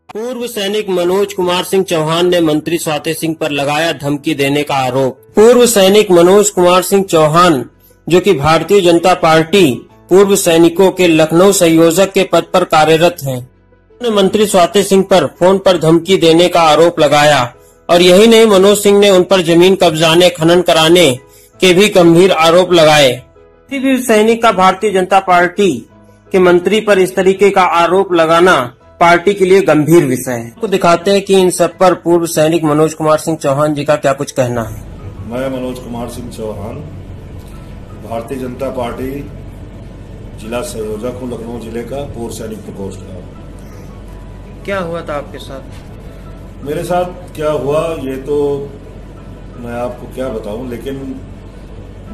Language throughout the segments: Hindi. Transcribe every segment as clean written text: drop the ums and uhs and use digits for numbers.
पूर्व सैनिक मनोज कुमार सिंह चौहान ने मंत्री स्वाति सिंह पर लगाया धमकी देने का आरोप। पूर्व सैनिक मनोज कुमार सिंह चौहान, जो कि भारतीय जनता पार्टी पूर्व सैनिकों के लखनऊ संयोजक के पद पर कार्यरत हैं, उन्होंने मंत्री स्वाति सिंह पर फोन पर धमकी देने का आरोप लगाया। और यही नहीं, मनोज सिंह ने उन पर जमीन कब्जाने, खनन कराने के भी गंभीर आरोप लगाए। किसी भी सैनिक का भारतीय जनता पार्टी के मंत्री पर इस तरीके का आरोप लगाना पार्टी के लिए गंभीर विषय है। आपको दिखाते हैं कि इन सब पर पूर्व सैनिक मनोज कुमार सिंह चौहान जी का क्या कुछ कहना है। मैं मनोज कुमार सिंह चौहान, भारतीय जनता पार्टी जिला संयोजक हूँ, लखनऊ जिले का पूर्व सैनिक प्रकोष्ठ का। क्या हुआ था आपके साथ? मेरे साथ क्या हुआ ये तो मैं आपको क्या बताऊं, लेकिन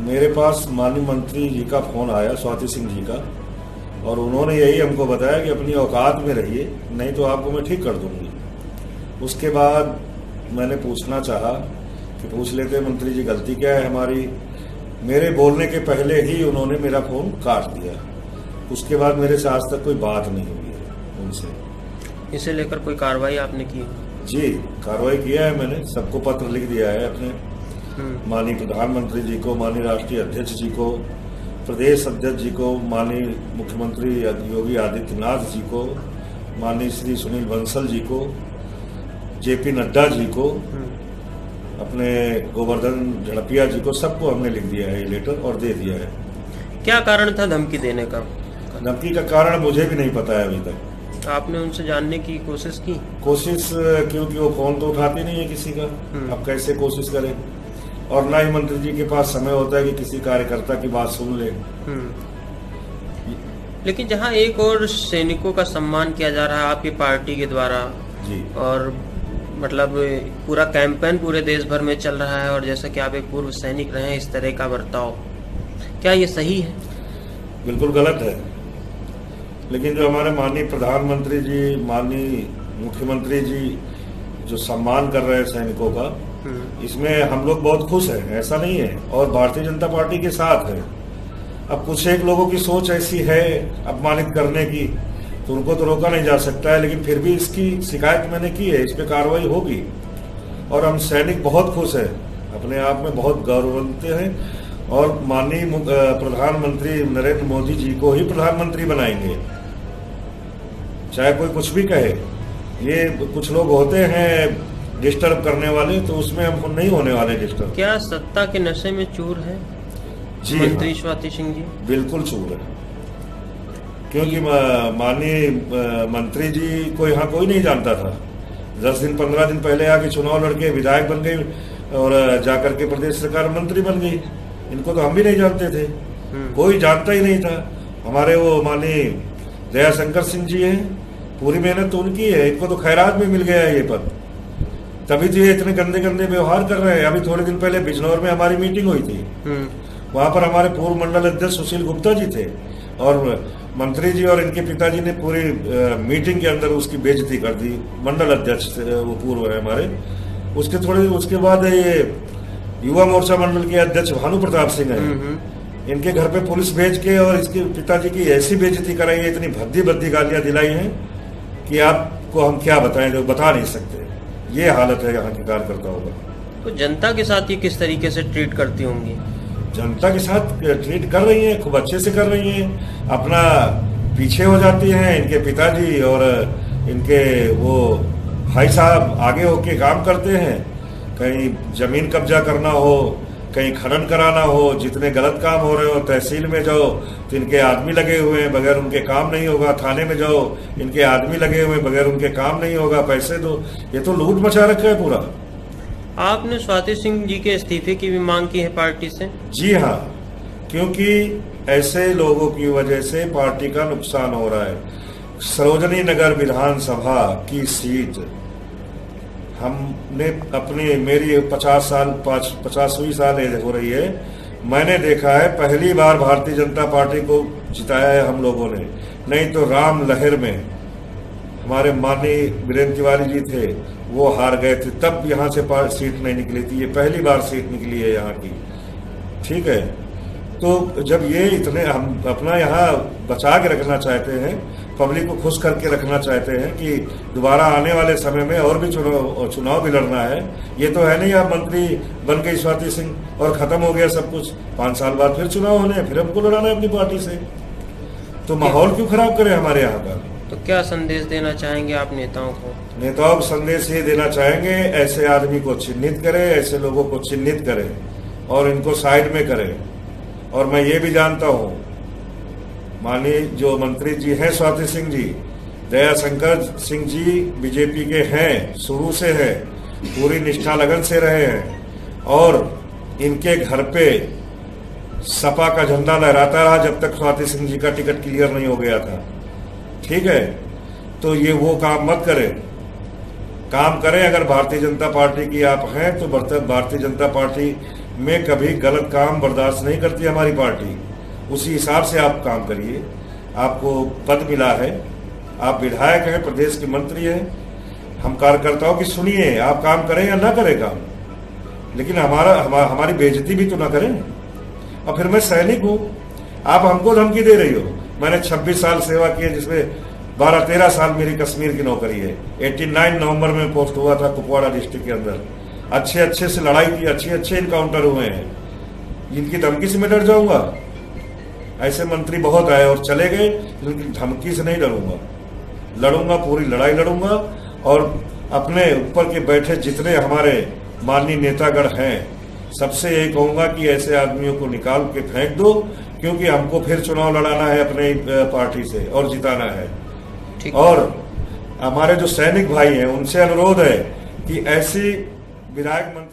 मेरे पास माननीय मंत्री जी का फोन आया, स्वाति सिंह जी का, और उन्होंने यही हमको बताया कि अपनी औकात में रहिए, नहीं तो आपको मैं ठीक कर दूंगी। उसके बाद मैंने पूछना चाहा कि पूछ लेते मंत्री जी, गलती क्या है हमारी। मेरे बोलने के पहले ही उन्होंने मेरा फोन काट दिया। उसके बाद मेरे से आज तक कोई बात नहीं हुई है उनसे। इसे लेकर कोई कार्रवाई आपने की? जी, कार्रवाई किया है मैंने, सबको पत्र लिख दिया है अपने माननीय प्रधानमंत्री जी को, माननीय राष्ट्रीय अध्यक्ष जी को, प्रदेश अध्यक्ष जी को, माननीय मुख्यमंत्री योगी आदित्यनाथ जी को, माननीय श्री सुनील बंसल जी को, जेपी नड्डा जी को, अपने गोवर्धन झड़पिया जी को, सबको हमने लिख दिया है ये लेटर और दे दिया है। क्या कारण था धमकी देने का? धमकी का कारण मुझे भी नहीं पता है अभी तक। आपने उनसे जानने की कोशिश की? कोशिश, क्योंकि वो फोन तो उठाती नहीं है किसी का, अब कैसे कोशिश करें। और ना ही मंत्री जी के पास समय होता है कि किसी कार्यकर्ता की बात सुन ले। लेकिन जहां एक और सैनिकों का सम्मान किया जा रहा है आपकी पार्टी के द्वारा जी, और मतलब पूरा कैंपेन पूरे देश भर में चल रहा है, और जैसा कि आप एक पूर्व सैनिक रहे हैं, इस तरह का बर्ताव, क्या ये सही है? बिल्कुल गलत है। लेकिन जो हमारे माननीय प्रधानमंत्री जी, माननीय मुख्यमंत्री जी जो सम्मान कर रहे हैं सैनिकों का, इसमें हम लोग बहुत खुश हैं, ऐसा नहीं है, और भारतीय जनता पार्टी के साथ है। अब कुछ एक लोगों की सोच ऐसी है अपमानित करने की, तो उनको तो रोका नहीं जा सकता है, लेकिन फिर भी इसकी शिकायत मैंने की है, इस पे कार्रवाई होगी। और हम सैनिक बहुत खुश हैं, अपने आप में बहुत गौरवान्वित हैं, और माननीय प्रधानमंत्री नरेंद्र मोदी जी को ही प्रधानमंत्री बनाएंगे, चाहे कोई कुछ भी कहे। ये कुछ लोग होते हैं डिस्टर्ब करने वाले, तो उसमें हम नहीं होने वाले डिस्टर्ब। क्या सत्ता के नशे में चूर है जी मंत्री स्वाति सिंह जी? बिल्कुल चूर है, क्योंकि माननीय मंत्री जी को यहाँ कोई नहीं जानता था। 10 दिन 15 दिन पहले आके चुनाव लड़के विधायक बन गई और जाकर के प्रदेश सरकार मंत्री बन गई। इनको तो हम भी नहीं जानते थे, कोई जानता ही नहीं था। हमारे वो माननीय दयाशंकर सिंह जी हैं, पूरी मेहनत तो उनकी है, इनको तो खैरात में मिल गया है ये पद, तभी तो ये इतने गंदे गंदे व्यवहार कर रहे हैं। अभी थोड़े दिन पहले बिजनौर में हमारी मीटिंग हुई थी, वहां पर हमारे पूर्व मंडल अध्यक्ष सुशील गुप्ता जी थे, और मंत्री जी और इनके पिताजी ने पूरी मीटिंग के अंदर उसकी बेइज्जती कर दी। मंडल अध्यक्ष वो पूर्व है हमारे, उसके बाद ये युवा मोर्चा मंडल के अध्यक्ष भानु प्रताप सिंह है, इनके घर पे पुलिस भेज के और इसके पिताजी की ऐसी बेइज्जती कराई है, इतनी भद्दी भद्दी गालियां दिलाई हैं कि आपको हम क्या बताएं, जो बता नहीं सकते। ये हालत है यहाँ के कार्यकर्ताओं का। तो जनता के साथ ये किस तरीके से ट्रीट करती होंगी? जनता के साथ ट्रीट कर रही हैं, खूब अच्छे से कर रही हैं। अपना पीछे हो जाती हैं इनके पिताजी, और इनके वो भाई साहब आगे होके काम करते हैं। कहीं जमीन कब्जा करना हो, कहीं खनन कराना हो, जितने गलत काम हो रहे हो, तहसील में जाओ तो इनके आदमी लगे हुए हैं, बगैर उनके काम नहीं होगा। थाने में जाओ, इनके आदमी लगे हुए हैं, बगैर उनके काम नहीं होगा, पैसे दो। ये तो लूट मचा रखा है पूरा। आपने स्वाति सिंह जी के इस्तीफे की भी मांग की है पार्टी से? जी हाँ, क्योंकि ऐसे लोगों की वजह से पार्टी का नुकसान हो रहा है। सरोजनी नगर विधानसभा की सीट हमने अपनी, मेरी 50वीं साल हो रही है, मैंने देखा है पहली बार भारतीय जनता पार्टी को जिताया है हम लोगों ने। नहीं तो राम लहर में हमारे माननीय वीरेंद्र तिवारी जी थे, वो हार गए थे, तब यहाँ से सीट नहीं निकली थी। ये पहली बार सीट निकली है यहाँ की, ठीक है। तो जब ये इतने हम अपना यहाँ बचा के रखना चाहते हैं, पब्लिक को खुश करके रखना चाहते हैं कि दोबारा आने वाले समय में और भी चुनाव भी लड़ना है। ये तो है नहीं आप मंत्री बन गई स्वाति सिंह और खत्म हो गया सब कुछ, 5 साल बाद फिर चुनाव होने हैं, फिर हमको लड़ाना है अपनी पार्टी से। तो माहौल क्यों खराब करें हमारे यहाँ का। तो क्या संदेश देना चाहेंगे आप नेताओं को? नेताओं को संदेश ये देना चाहेंगे, ऐसे आदमी को चिन्हित करें, ऐसे लोगों को चिन्हित करें और इनको साइड में करें। और मैं ये भी जानता हूँ, माननीय जो मंत्री जी हैं स्वाति सिंह जी, दयाशंकर सिंह जी बीजेपी के हैं, शुरू से हैं, पूरी निष्ठा लगन से रहे हैं और इनके घर पे सपा का झंडा लहराता रहा जब तक स्वाति सिंह जी का टिकट क्लियर नहीं हो गया था। ठीक है, तो ये वो काम मत करें, काम करें। अगर भारतीय जनता पार्टी की आप हैं तो भारतीय जनता पार्टी में कभी गलत काम बर्दाश्त नहीं करती हमारी पार्टी। उसी हिसाब से आप काम करिए। आपको पद मिला है, आप विधायक हैं, प्रदेश के मंत्री हैं। हम कार्यकर्ताओं की सुनिए, आप काम करें या ना करें काम, लेकिन हमारी बेइज्जती भी तो ना करें। और फिर मैं सैनिक हूं, आप हमको धमकी दे रही हो। मैंने 26 साल सेवा की है, जिसमें 12-13 साल मेरी कश्मीर की नौकरी है। 89 नवंबर में पोस्ट हुआ था कुपवाड़ा डिस्ट्रिक्ट के अंदर। अच्छे से लड़ाई की, अच्छे इनकाउंटर हुए हैं। इनकी धमकी से मैं डर जाऊंगा? ऐसे मंत्री बहुत आए और चले गए, लेकिन धमकी से नहीं डरूंगा। लड़ूंगा, पूरी लड़ाई लड़ूंगा। और अपने ऊपर के बैठे जितने हमारे माननीय नेतागण हैं, सबसे ये कहूंगा कि ऐसे आदमियों को निकाल के फेंक दो, क्योंकि हमको फिर चुनाव लड़ाना है अपने पार्टी से और जिताना है। और हमारे जो सैनिक भाई हैं, उनसे अनुरोध है कि ऐसी विधायक मंत्री